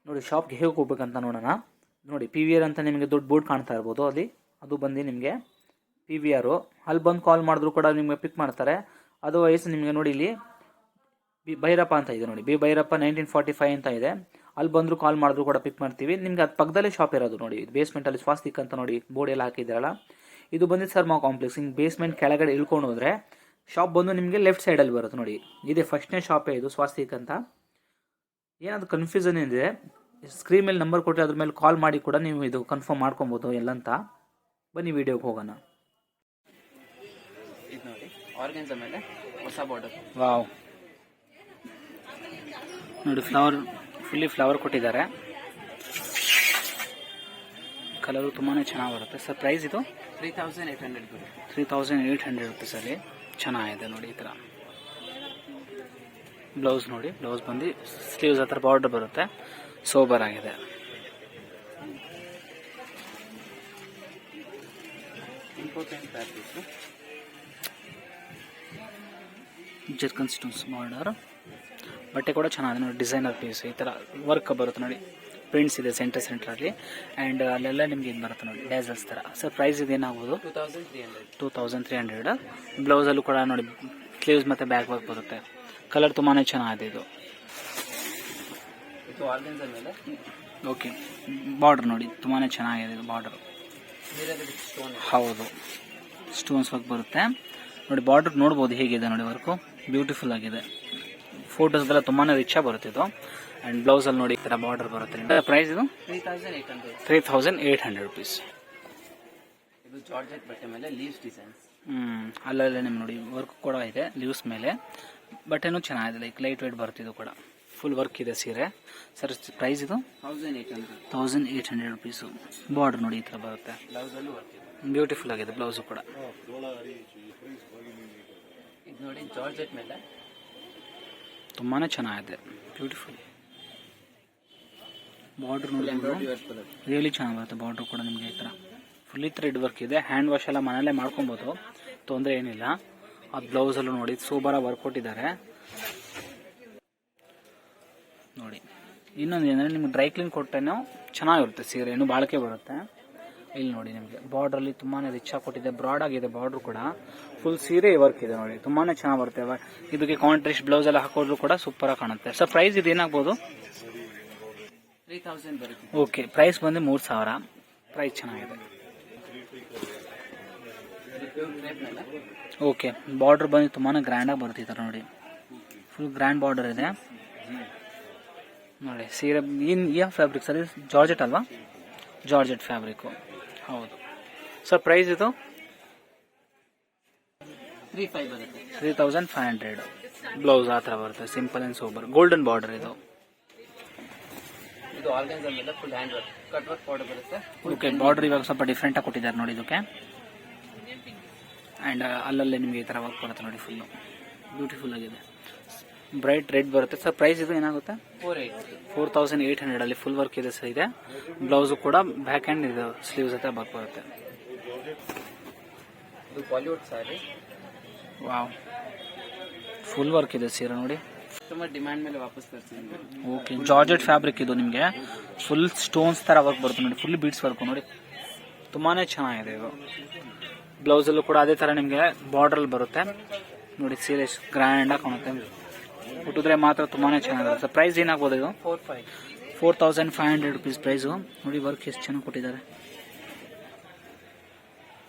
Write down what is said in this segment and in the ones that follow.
ನೋಡಿ ಶಾಪ್ಗೆ ಹೇಗೆ ಹೋಗ್ಬೇಕಂತ ನೋಡೋಣ. ನೋಡಿ PVR ಅಂತ ನಿಮಗೆ ದೊಡ್ಡ ಬೋರ್ಡ್ ಕಾಣ್ತಾ ಇರ್ಬೋದು, ಅದು ಬಂದು ನಿಮಗೆ PVR. ಅಲ್ಲಿ ಬಂದು ಕಾಲ್ ಮಾಡಿದ್ರು ಕೂಡ ನಿಮಗೆ ಪಿಕ್ ಮಾಡ್ತಾರೆ. ಅದರ್ವೈಸ್ ನಿಮಗೆ ನೋಡಿ ಇಲ್ಲಿ ಭೈರಪ್ಪ ಅಂತ ಇದೆ ನೋಡಿ, ಭೈರಪ್ಪ 1945 ಅಂತ ಇದೆ. ಅಲ್ಲಿ ಬಂದರೂ ಕಾಲ್ ಮಾಡಿದ್ರು ಕೂಡ ಪಿಕ್ ಮಾಡ್ತೀವಿ. ನಿಮ್ಗೆ ಅದು ಪಕ್ಕದಲ್ಲೇ ಶಾಪ್ ಇರೋದು ನೋಡಿ, ಬೇಸ್ಮೆಂಟಲ್ಲಿ ಸ್ವಾಸ್ತಿಕ್ ಅಂತ ನೋಡಿ ಬೋರ್ಡ್ ಎಲ್ಲ ಹಾಕಿದ್ದಾರಲ್ಲ, ಇದು ಬಂದು ಸರ್ಮಾ ಕಾಂಪ್ಲೆಕ್ಸ್. ಹಿಂಗೆ ಬೇಸ್ಮೆಂಟ್ ಕೆಳಗಡೆ ಇಳ್ಕೊಂಡು ಹೋದ್ರೆ ಶಾಪ್ ಬಂದು ನಿಮಗೆ ಲೆಫ್ಟ್ ಸೈಡಲ್ಲಿ ಬರುತ್ತೆ ನೋಡಿ. ಇದೇ ಫಸ್ಟ್ನೇ ಶಾಪೇ ಇದು, ಸ್ವಾಸ್ತಿಕ್ ಅಂತ. ಏನಾದರೂ ಕನ್ಫ್ಯೂಷನ್ ಇದೆ ಸ್ಕ್ರೀನ್ ಮೇಲೆ ನಂಬರ್ ಕೊಟ್ಟರೆ ಅದ್ರ ಮೇಲೆ ಕಾಲ್ ಮಾಡಿ ಕೂಡ ನೀವು ಇದು ಕನ್ಫರ್ಮ್ ಮಾಡ್ಕೊಬೋದು ಎಲ್ಲಂತ. ಬನ್ನಿ ವಿಡಿಯೋಗೆ ಹೋಗೋಣ. ಇದು ನೋಡಿ ಆರ್ಗನ್ಸ ಮೇಲೆ ಹೊಸ ಬಾರ್ಡರ್. ವಾವ್, ನೋಡಿ ಫುಲ್ಲಿ ಫ್ಲವರ್ ಕೊಟ್ಟಿದ್ದಾರೆ. ಕಲರು ತುಂಬಾ ಚೆನ್ನಾಗಿ ಬರುತ್ತೆ ಸರ್. ಪ್ರೈಸ್ ಇದು 3800 ಬರುತ್ತೆ. 3800 ರುಪೀಸಲ್ಲಿ ಚೆನ್ನಾಗಿದೆ ನೋಡಿ. ಈ ಥರ ಬ್ಲೌಸ್ ನೋಡಿ, ಬ್ಲೌಸ್ ಬಂದು ಸ್ಲೀವ್ಸ್ ಹತ್ರ ಬಾರ್ಡರ್ ಬರುತ್ತೆ, ಸೋಬರ್ ಆಗಿದೆ. Important fabric, ಜರ್ಕನ್ stones border. ಬಟ್ಟೆ ಕೂಡ ಚೆನ್ನಾಗಿದೆ ನೋಡಿ, ಡಿಸೈನರ್ ಪೀಸ್. ಈ ಥರ ವರ್ಕ್ ಬರುತ್ತೆ ನೋಡಿ, ಪ್ರಿಂಟ್ಸ್ ಇದೆ ಸೆಂಟ್ರಲ್ಲಿ. ಆ್ಯಂಡ್ ಅಲ್ಲೆಲ್ಲ ನಿಮ್ಗೆ ಇದು ಬರುತ್ತೆ ನೋಡಿ, ಡ್ಯಾಸಲ್ಸ್ ಥರ. Sir price ಇದೇನಾಗ್ಬೋದು? 2300. ಬ್ಲೌಸಲ್ಲೂ ಕೂಡ ನೋಡಿ ಸ್ಲೀವ್ಸ್ ಮತ್ತು ಬ್ಯಾಕ್ ವರ್ಕ್ ಬರುತ್ತೆ. ಕಲರ್ ತುಂಬಾ ಚೆನ್ನಾಗಿದೆ ಇದು. ಆರ್ಗನ್ಸ ಮೇಲೆ ಓಕೆ, ಬಾರ್ಡರ್ ನೋಡಿ ತುಂಬಾ ಚೆನ್ನಾಗಿದೆ ಇದು ಬಾರ್ಡರ್. ಹೌದು, ಸ್ಟೋನ್ಸ್ ವರ್ಕ್ ಬರುತ್ತೆ ನೋಡಿ. ಬಾರ್ಡರ್ ನೋಡ್ಬೋದು ಹೇಗಿದೆ ನೋಡಿ, ವರ್ಕು ಬ್ಯೂಟಿಫುಲ್ ಆಗಿದೆ. ಫೋಟೋಸ್ಗೆಲ್ಲ ತುಂಬಾ ರಿಚ್ ಆಗಿ ಬರುತ್ತೆ ಇದು. ಆ್ಯಂಡ್ ಬ್ಲೌಸಲ್ಲಿ ನೋಡಿ ಈ ಥರ ಬಾರ್ಡರ್ ಬರುತ್ತೆ. ಪ್ರೈಸ್ ಇದು 3800 ರುಪೀಸ್. ಇದು ಜಾರ್ಜೆಟ್ ಬಟ್ಟೆ ಮೇಲೆ ಲೀವ್ಸ್ ಡಿಸೈನ್ಸ್. ಅಲ್ಲಲ್ಲೇ ನಿಮ್ಗೆ ನೋಡಿ ವರ್ಕ್ ಕೂಡ ಇದೆ ಲೀವ್ಸ್ ಮೇಲೆ. ಬಟ್ಟೆನೂ ಚೆನ್ನಾಗಿದೆ, ಲೈಕ್ ಲೈಟ್ ವೇಟ್ ಬರುತ್ತೆ. ಇದು ಕೂಡ ಫುಲ್ ವರ್ಕ್ ಇದೆ ಸೀರೆ. ಸರ್ ಪ್ರೈಸ್ ಇದು 1800 ರುಪೀಸು. ಬಾರ್ಡರ್ ನೋಡಿ ಈ ಥರ ಬರುತ್ತೆ, ಬ್ಲೌಸಲ್ಲೂ ವರ್ಕ್ ಇದೆ, ಬ್ಯೂಟಿಫುಲ್ ಆಗಿದೆ ಬ್ಲೌಸು ಕೂಡ. ಇದು ನೋಡಿ ಜಾರ್ಜೆಟ್ ಮೇಲೆ ತುಂಬಾ ಚೆನ್ನಾಗಿದೆ, ಬ್ಯೂಟಿಫುಲ್. ಬಾರ್ಡರ್ ನೋಡಿ ರಿಯಲಿ ಚೆನ್ನಾಗಿ ಬರುತ್ತೆ. ಬಾರ್ಡರ್ ಕೂಡ ನಿಮಗೆ ಈ ಥರ ಫುಲ್ಲಿ ಥ್ರೆಡ್ ವರ್ಕ್ ಇದೆ. ಹ್ಯಾಂಡ್ ವಾಶ್ ಎಲ್ಲ ಮನೆಯಲ್ಲೇ ಮಾಡ್ಕೊಬೋದು, ತೊಂದರೆ ಏನಿಲ್ಲ. ಆ ಬ್ಲೌಸಲ್ಲೂ ನೋಡಿ ಸೂಪರ್ ವರ್ಕ್ ಕೊಟ್ಟಿದ್ದಾರೆ ನೋಡಿ. ಇನ್ನೊಂದು ಏನಂದರೆ ನಿಮ್ಗೆ ಡ್ರೈ ಕ್ಲೀನ್ ಕೊಟ್ಟೇನೋ ಚೆನ್ನಾಗಿರುತ್ತೆ ಸೀರೆ, ಇನ್ನೂ ಬಾಳಿಕೆ ಬರುತ್ತೆ. ಇಲ್ಲಿ ನೋಡಿ ನಿಮಗೆ ಬಾರ್ಡ್ರಲ್ಲಿ ತುಂಬಾ ರಿಚ್ ಆಗಿ ಕೊಟ್ಟಿದೆ, ಬ್ರಾಡ್ ಆಗಿದೆ ಬಾರ್ಡ್ರು ಕೂಡ. ಫುಲ್ ಸೀರೆ ವರ್ಕ್ ಇದೆ ನೋಡಿ, ತುಂಬಾ ಚೆನ್ನಾಗಿ ಬರುತ್ತೆ. ಇದಕ್ಕೆ ಕಾಂಟ್ರಾಸ್ಟ್ ಬ್ಲೌಸ್ ಎಲ್ಲ ಹಾಕೋದ್ರು ಕೂಡ ಸೂಪರ್ ಆಗಿ ಕಾಣುತ್ತೆ. ಸರ್ ಪ್ರೈಸ್ ಇದು ಏನಾಗ್ಬೋದು? 3000 ಬರುತ್ತೆ. ಓಕೆ, ಪ್ರೈಸ್ ಬಂದು 3000. ಪ್ರೈಸ್ ಚೆನ್ನಾಗಿದೆ. ಓಕೆ, ಬಾರ್ಡರ್ ಬಂದು ತುಂಬಾ ಗ್ರ್ಯಾಂಡಾಗಿ ಬರುತ್ತೆ ಈ ಥರ ನೋಡಿ, ಫುಲ್ ಗ್ರ್ಯಾಂಡ್ ಬಾರ್ಡರ್ ಇದೆ ನೋಡಿ. ಸೀರೆ ಯಾವ ಫ್ಯಾಬ್ರಿಕ್ ಸರ್? ಜಾರ್ಜೆಟ್ ಅಲ್ವಾ? ಜಾರ್ಜೆಟ್ ಫ್ಯಾಬ್ರಿಕ್ಕು, ಹೌದು. ಸರ್ ಪ್ರೈಸ್ ಇದು 3500. ಬ್ಲೌಸ್ ಆ ಥರ ಬರುತ್ತೆ, simple and sober. Golden border ಇದು. ಇದು ಆರ್ಗನ್ಸ ಮೇಲೆ full hand work, cut work border ಬರುತ್ತೆ. ಓಕೆ, ಬಾರ್ಡರ್ ಇವಾಗ ಸ್ವಲ್ಪ ಡಿಫ್ರೆಂಟಾಗಿ ಕೊಟ್ಟಿದ್ದಾರೆ ನೋಡಿ ಇದಕ್ಕೆ. ಆ್ಯಂಡ್ ಅಲ್ಲಲ್ಲೇ ನಿಮಗೆ ಈ ಥರ ವರ್ಕ್ ಬರುತ್ತೆ ನೋಡಿ, ಫುಲ್ಲು ಬ್ಯೂಟಿಫುಲ್ ಆಗಿದೆ. ಬ್ರೈಟ್ ರೆಡ್ ಬರುತ್ತೆ. ಸರ್ ಪ್ರೈಸ್ ಇದು ಏನಾಗುತ್ತೆ? 4800 ಅಲ್ಲಿ ಫುಲ್ ವರ್ಕ್ ಇದೆ ಸರ್. ಇದೆ ಬ್ಲೌಸು ಕೂಡ ಬ್ಯಾಕ್ ಹ್ಯಾಂಡ್ ಇದು ಸ್ಲೀವ್ಸ್ ಹತ್ರ ವರ್ಕ್ ಬರುತ್ತೆ. ಇದು ಬಾಲಿವುಡ್ ಸಾರಿ. ವಾವ್, ಫುಲ್ ವರ್ಕ್ ಇದೆ ಸೀರೆ ನೋಡಿ. ಕಸ್ಟಮರ್ ಡಿಮ್ಯಾಂಡ್ ಮೇಲೆ ವಾಪಸ್ ತರಿಸಿದ್ದೀನಿ. ಓಕೆ, ಜಾರ್ಜೆಟ್ ಫ್ಯಾಬ್ರಿಕ್ ಇದು. ನಿಮಗೆ ಫುಲ್ ಸ್ಟೋನ್ಸ್ ಥರ ವರ್ಕ್ ಬರುತ್ತೆ ನೋಡಿ, ಫುಲ್ ಬೀಡ್ಸ್ ವರ್ಕ್ ನೋಡಿ, ತುಂಬಾ ಚೆನ್ನಾಗಿದೆ ಇದು. ಬ್ಲೌಸಲ್ಲೂ ಕೂಡ ಅದೇ ಥರ ನಿಮಗೆ ಬಾರ್ಡ್ರಲ್ಲಿ ಬರುತ್ತೆ ನೋಡಿ. ಸೀರೆ ಗ್ರ್ಯಾಂಡಾಗಿ ಕಾಣುತ್ತೆ, ಉಟ್ಟಿದ್ರೆ ಮಾತ್ರ ತುಂಬಾ ಚೆನ್ನಾಗಿರುತ್ತೆ. ಪ್ರೈಸ್ ಏನಾಗ್ಬೋದು ಇದು? 4500 ರುಪೀಸ್ ಪ್ರೈಸು ನೋಡಿ. ವರ್ಕ್ ಎಷ್ಟು ಚೆನ್ನಾಗಿ ಕೊಟ್ಟಿದ್ದಾರೆ.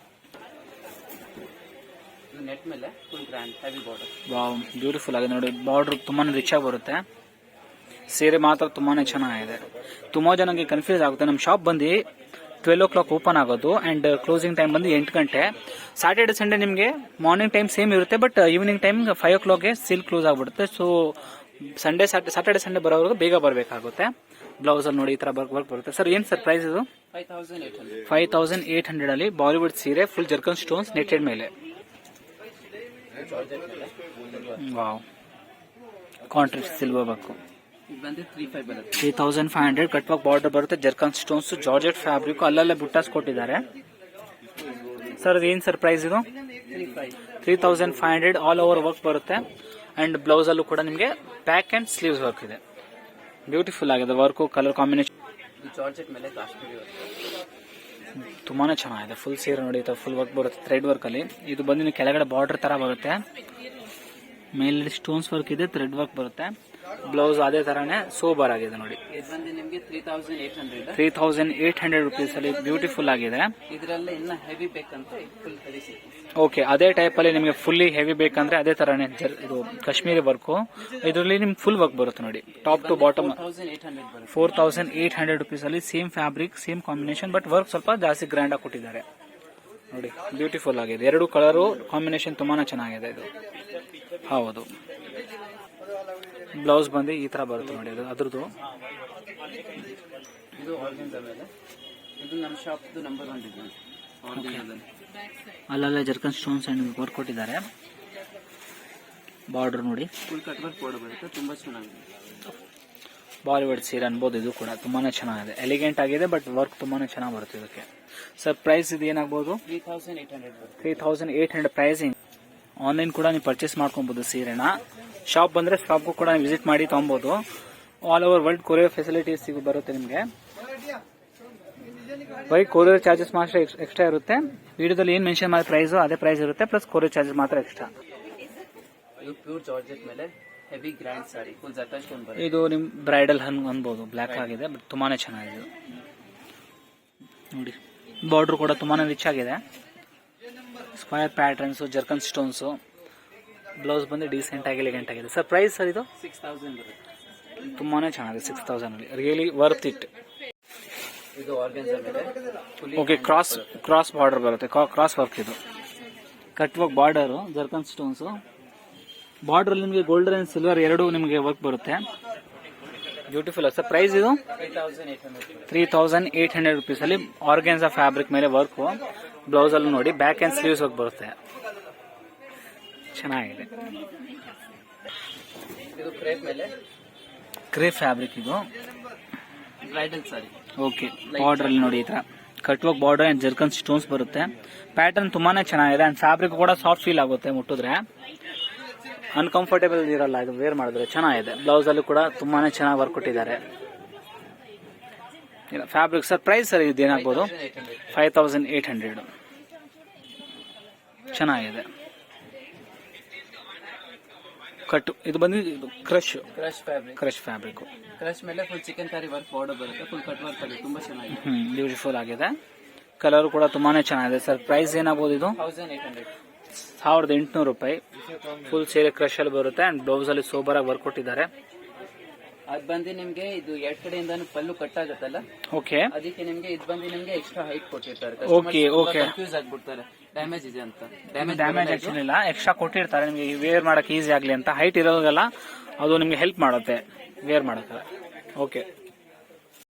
ನೆಟ್ ಮೇಲೆ full grand heavy border. Wow, beautiful ಆಗಿದೆ ನೋಡಿ. ಬಾರ್ಡರ್ ತುಂಬಾ ರಿಚ್ ಆಗಿ ಬರುತ್ತೆ. ಸೀರೆ ಮಾತ್ರ ತುಂಬಾ ಚೆನ್ನಾಗಿದೆ. ತುಂಬಾ ಜನಕ್ಕೆ ಕನ್ಫ್ಯೂಸ್ ಆಗುತ್ತೆ. ನಮ್ಮ ಶಾಪ್ ಬಂದು 12 o'clock ಓಪನ್ ಆಗೋದು ಆ್ಯಂಡ್ ಕ್ಲೋಸಿಂಗ್ ಟೈಮ್ ಬಂದು 8 ಗಂಟೆ. ಸ್ಯಾಟರ್ಡೆ ಸಂಡೇ ನಿಮಗೆ ಮಾರ್ನಿಂಗ್ ಟೈಮ್ ಸೇಮ್ ಇರುತ್ತೆ, ಬಟ್ ಈವ್ನಿಂಗ್ ಟೈಮ್ 5 o'clockಗೆ ಸೇಲ್ ಕ್ಲೋಸ್ ಆಗಿಬಿಡುತ್ತೆ. ಸೊ ಸ್ಯಾಟರ್ಡೆ ಸಂಡೇ ಬರೋವರೆಗೂ ಬೇಗ ಬರಬೇಕಾಗುತ್ತೆ. ಬ್ಲೌಸಲ್ಲಿ ನೋಡಿ ಈ ಥರ ವರ್ಕ್ ಬರುತ್ತೆ. ಸರ್ ಏನು ಸರ್ ಪ್ರೈಸ್ ಇದು? 5800 ಅಲ್ಲಿ ಬಾಲಿವುಡ್ ಸೀರೆ, ಫುಲ್ ಜರ್ಕನ್ ಸ್ಟೋನ್ಸ್ ನೆಟೆಡ್ ಮೇಲೆ. Wow, contrast silver work. 3500 cut work border ಬರುತ್ತೆ, ಜರ್ಕನ್ ಸ್ಟೋನ್ಸ್, ಜಾರ್ಜೆಟ್ ಫ್ಯಾಬ್ರಿಕ್, ಅಲ್ಲಲ್ಲೇ ಬುಟ್ಟಾಸ್ ಕೊಟ್ಟಿದ್ದಾರೆ. ಸರ್ ಏನು ಸರ್ ಪ್ರೈಸ್ ಇದು? 3500 ಆಲ್ ಓವರ್ ವರ್ಕ್ ಬರುತ್ತೆ. ಅಂಡ್ ಬ್ಲೌಸ್ ಅಲ್ಲೂ ಕೂಡ ನಿಮಗೆ ಬ್ಯಾಕ್ ಅಂಡ್ ಸ್ಲೀವ್ಸ್ ವರ್ಕ್ ಇದೆ. ಬ್ಯೂಟಿಫುಲ್ ಆಗಿದೆ ವರ್ಕು, ಕಲರ್ ಕಾಂಬಿನೇಷನ್ ಇದು ಜಾರ್ಜೆಟ್ ಮೇಲೆ ಕಾಶ್ಮೀರಿ ವರ್ಕ್. ತುಂಬಾನೇ ಚೆನ್ನಾಗಿದೆ. ಫುಲ್ ಸೀರೆ ನೋಡಿ, ಫುಲ್ ವರ್ಕ್ ಬರುತ್ತೆ ಥ್ರೆಡ್ ವರ್ಕ್ ಅಲ್ಲಿ. ಇದು ಬಂದು ಕೆಳಗಡೆ ಬಾರ್ಡರ್ ತರ ಬರುತ್ತೆ, ಮೇಲೆ ಸ್ಟೋನ್ಸ್ ವರ್ಕ್ ಇದೆ, ಥ್ರೆಡ್ ವರ್ಕ್ ಬರುತ್ತೆ. ಬ್ಲೌಸ್ ಅದೇ ತರಾನೇ ಸೋಬರ್ ಆಗಿದೆ ನೋಡಿ. ಇದು ಬಂದು ನಿಮಗೆ 3800. 3800 ರುಪೀಸ್ ಅಲ್ಲಿ ಬ್ಯೂಟಿಫುಲ್ ಆಗಿದೆ. ಇದರಲ್ಲಿ ಇನ್ನ ಹೆವಿ ಬೇಕಂತ ಫುಲ್ ಹೆವಿ ಸಿಗುತ್ತೆ. ಓಕೆ, ಅದೇ ಟೈಪ್ ಅಲ್ಲಿ ನಿಮಗೆ ಫುಲ್ಲಿ ಹೆವಿ ಬೇಕಂದ್ರೆ ಅದೇ ತರಾನೇ ಇದು ಕಾಶ್ಮೀರಿ ವರ್ಕು. ಇದರಲ್ಲಿ ನಿಮ್ಗೆ ಫುಲ್ ವರ್ಕ್ ಬರುತ್ತೆ ನೋಡಿ, ಟಾಪ್ ಟು ಬಾಟಮ್. 4800 ಬರುತ್ತೆ. 4800 ರುಪೀಸ್ ಅಲ್ಲಿ same fabric, same combination, but work ಸ್ವಲ್ಪ ಜಾಸ್ತಿ ಗ್ರ್ಯಾಂಡ್ ಆಗಿ ಕೊಟ್ಟಿದ್ದಾರೆ ನೋಡಿ. ಬ್ಯೂಟಿಫುಲ್ ಆಗಿದೆ. ಎರಡು ಕಲರು ಕಾಂಬಿನೇಷನ್ ತುಂಬಾನೇ ಚೆನ್ನಾಗಿದೆ ಇದು. ಹೌದು, ಬ್ಲೌಸ್ ಬಂದು ಈ ತರ ಬರುತ್ತೆ ನೋಡಿ. ಅದು ಅದ್ರದ್ದು ಇದು ಆರ್ಗನ್ಜಾ ಮೇಲೆ. ಇದು ನಮ್ಮ ಶಾಪ್ದು ನಂಬರ್ 1 ಡಿಸೈನ್. ಆರ್ಗನ್ಜಾದಲ್ಲಿ ಅಲ್ಲಲ್ಲೇ ಜರ್ಕನ್ ಸ್ಟೋನ್ಸ್ ಅಂಡ್ ವರ್ಕ್ ಕೊಟ್ಟಿದ್ದಾರೆ. ಬಾರ್ಡರ್ ನೋಡಿ, ಫುಲ್ ಕಟ್ ವರ್ಕ್ ಬಾರ್ಡರ್ ಬರುತ್ತೆ, ತುಂಬಾ ಚೆನ್ನಾಗಿದೆ. ಬಾಲಿವುಡ್ ಸೀರೆ ಅನ್ಬೋದು. ಇದು ಕೂಡ ತುಂಬಾನೇ ಚೆನ್ನಾಗಿದೆ, ಎಲಿಗೆಂಟ್ ಆಗಿದೆ, ಬಟ್ ವರ್ಕ್ ತುಂಬಾನೇ ಚೆನ್ನಾಗಿ ಬರುತ್ತೆ ಇದಕ್ಕೆ. ಸರ್ ಪ್ರೈಸ್ ಇದು ಏನಾಗಬಹುದು? 3800 ಬರುತ್ತೆ. 3800 ಪ್ರೈಸಿಂಗ್. ಆನ್ಲೈನ್ ಕೂಡ ನೀವು ಪರ್ಚೇಸ್ ಮಾಡ್ಕೊಬಹುದು ಸೀರೆನ. ಶಾಪ್ ಬಂದ್ರೆ ಶಾಪ್ಗೂ ಕೂಡ ವಿಸಿಟ್ ಮಾಡಿ ತಗೊಬಹುದು. All over world courier facilities ಬರುತ್ತೆ ನಿಮಗೆ. ಬೈ ಕೊರಿಯರ್ ಚಾರ್ಜಸ್ ಮಾತ್ರ ಎಕ್ಸ್ಟ್ರಾ ಇರುತ್ತೆ. ವಿಡಿಯೋದಲ್ಲಿ ಏನ್ ಮೆನ್ಷನ್ ಮಾಡಿದ ಪ್ರೈಸ್ ಅದೇ ಪ್ರೈಸ್ ಇರುತ್ತೆ, ಪ್ಲಸ್ ಕೊರಿಯರ್ ಚಾರ್ಜಸ್ ಮಾತ್ರ ಎಕ್ಸ್ಟ್ರಾ. ಇದು ಪ್ಯೂರ್ ಜಾರ್ಜೆಟ್ ಮೇಲೆ heavy grand sari, full zircon stone ಬರುತ್ತೆ. ಇದು ನಿಮ್ ಬ್ರೈಡಲ್ ಅನ್ಬೋದು. ಬ್ಲಾಕ್ ಆಗಿದೆ, ಬಟ್ ತುಂಬಾನೇ ಚೆನ್ನಾಗಿದೆ ನೋಡಿ. ಬಾರ್ಡರ್ ಕೂಡ ತುಂಬಾನೇ ರಿಚ್ ಆಗಿದೆ. Square patterns, ಜರ್ಕನ್ stones. ಬ್ಲೌಸ್ ಬಂದು ಡೀಸೆಂಟ್ ಆಗಿ ಎಲಿಗೆಂಟ್ ಆಗಿದೆ. ಸರ್ ಪ್ರೈಸ್ ಸರ್ ಇದು 6000 ಬರುತ್ತೆ. ತುಂಬಾನೇ ಚೆನ್ನಾಗಿದೆ. 6000 ಅಲ್ಲಿ ರಿಯಲಿ ವರ್ತ್ ಇಟ್. ಇದು ಆರ್ಗನ್ಜಾ ಮೇಲೆ ಓಕೆ, ಕ್ರಾಸ್ ಬಾರ್ಡರ್ ಬರುತ್ತೆ, ಕ್ರಾಸ್ ವರ್ಕ್. ಇದು cut work border, ಜರ್ಕನ್ stones. Border ನಿಮಗೆ ಗೋಲ್ಡನ್ ಅಂಡ್ ಸಿಲ್ವರ್ ಎರಡು ನಿಮಗೆ ವರ್ಕ್ ಬರುತ್ತೆ. ಬ್ಯೂಟಿಫುಲ್. ಸರ್ ಪ್ರೈಸ್ ಇದು 3800 ರುಪೀಸ್ ಅಲ್ಲಿ ಆರ್ಗನ್ಜಾ ಫ್ಯಾಬ್ರಿಕ್ ಮೇಲೆ ವರ್ಕ್. ಬ್ಲೌಸ್ ಅಲ್ಲಿ ನೋಡಿ ಬ್ಯಾಕ್ ಅಂಡ್ ಸ್ಲೀವ್ಸ್ ವರ್ಕ್ ಬರುತ್ತೆ, ಚೆನ್ನಾಗಿದೆ. ಇದು ಕ್ರೇಪ್ ಮೇಲೆ ಕ್ರೇಪ್ ಫ್ಯಾಬ್ರಿಕ್. ಇದು ಬ್ರೈಡಲ್ ಸಾರಿ. ಓಕೆ, ಬಾರ್ಡರ್ ಅಲ್ಲಿ ನೋಡಿ ಈ ತರ cut work border and ಜರ್ಕನ್ stones ಬರುತ್ತೆ. ಪ್ಯಾಟರ್ನ್ ತುಂಬಾನೇ ಚೆನ್ನಾಗಿದೆ ಅಂಡ್ ಫ್ಯಾಬ್ರಿಕ್ ಕೂಡ ಸಾಫ್ಟ್ ಫೀಲ್ ಆಗುತ್ತೆ. ಮುಟ್ಟಿದ್ರೆ ಅನ್ಕಂಫರ್ಟೇಬಲ್ ಇರಲ್ಲ, ಇದು ವೇರ್ ಮಾಡಿದ್ರೆ ಚೆನ್ನಾಗಿದೆ. ಬ್ಲೌಸ್ ಅಲ್ಲಿ ಕೂಡ ತುಂಬಾನೇ ಚೆನ್ನಾಗಿ ವರ್ಕ್ ಕೊಟ್ಟಿದ್ದಾರೆ ಫ್ಯಾಬ್ರಿಕ್. ಸರ್ ಪ್ರೈಸ್ ಸರ್ ಇದು ಏನಾಗ್ಬೋದು? 5800. ಚೆನ್ನಾಗಿದೆ. ಕಟ್ ಇದು ಬಂದು ಕ್ರಶ್ ಫ್ಯಾಬ್ರಿಕ್. ಕ್ರಶ್ ಮೇಲೆ full chicken curry work border ಬರುತ್ತೆ, ಫುಲ್ ಕಟ್ ವರ್ಕ್ ಅಲ್ಲಿ ತುಂಬಾ ಚೆನ್ನಾಗಿದೆ. ಬ್ಯೂಟಿಫುಲ್ ಆಗಿದೆ. ಕಲರ್ ಕೂಡ ತುಂಬಾನೇ ಚೆನ್ನಾಗಿದೆ. ಸರ್ ಪ್ರೈಸ್ ಏನಾಗ್ಬೋದು? ಇದು 1800 ರೂಪಾಯಿ. ಫುಲ್ ಸೀರೆ ಕ್ರಶ್ ಅಲ್ಲಿ ಬರುತ್ತೆ ಅಂಡ್ ಬ್ಲೌಸ್ ಅಲ್ಲಿ ಸೋಬರ್ ಆಗಿ ವರ್ಕ್ ಕೊಟ್ಟಿದ್ದಾರೆ. ಅದ್ ಬಂದು ನಿಮ್ಗೆ ಇದು ಎರಡ್ ಕಡೆಯಿಂದ ಪಲ್ಲು ಕಟ್ ಆಗುತ್ತಲ್ಲ, ಓಕೆ, ಅದಕ್ಕೆ ನಿಮ್ಗೆ ಇದು ಬಂದು ನಿಮ್ಗೆ ಎಕ್ಸ್ಟ್ರಾ ಹೈಟ್ ಕೊಟ್ಟಿರ್ತಾರೆ. ಓಕೆ ಓಕೆ, ಕನ್ಫ್ಯೂಸ್ ಆಗ್ಬಿಡ್ತಾರೆ, ಡ್ಯಾಮೇಜ್ ಇದೆ ಅಂತ. ಡ್ಯಾಮೇಜ್ ಆಕ್ಚುಲಿ ಇಲ್ಲ, ಎಕ್ಸ್ಟ್ರಾ ಕೊಟ್ಟಿರ್ತಾರೆ ನಿಮಗೆ ವೇರ್ ಮಾಡಕ್ ಈಸಿ ಆಗ್ಲಿ ಅಂತ. ಹೈಟ್ ಇರೋದಲ್ಲ, ಅದು ನಿಮ್ಗೆ ಹೆಲ್ಪ್ ಮಾಡುತ್ತೆ ವೇರ್ ಮಾಡಕ್ಕೆ. ಓಕೆ.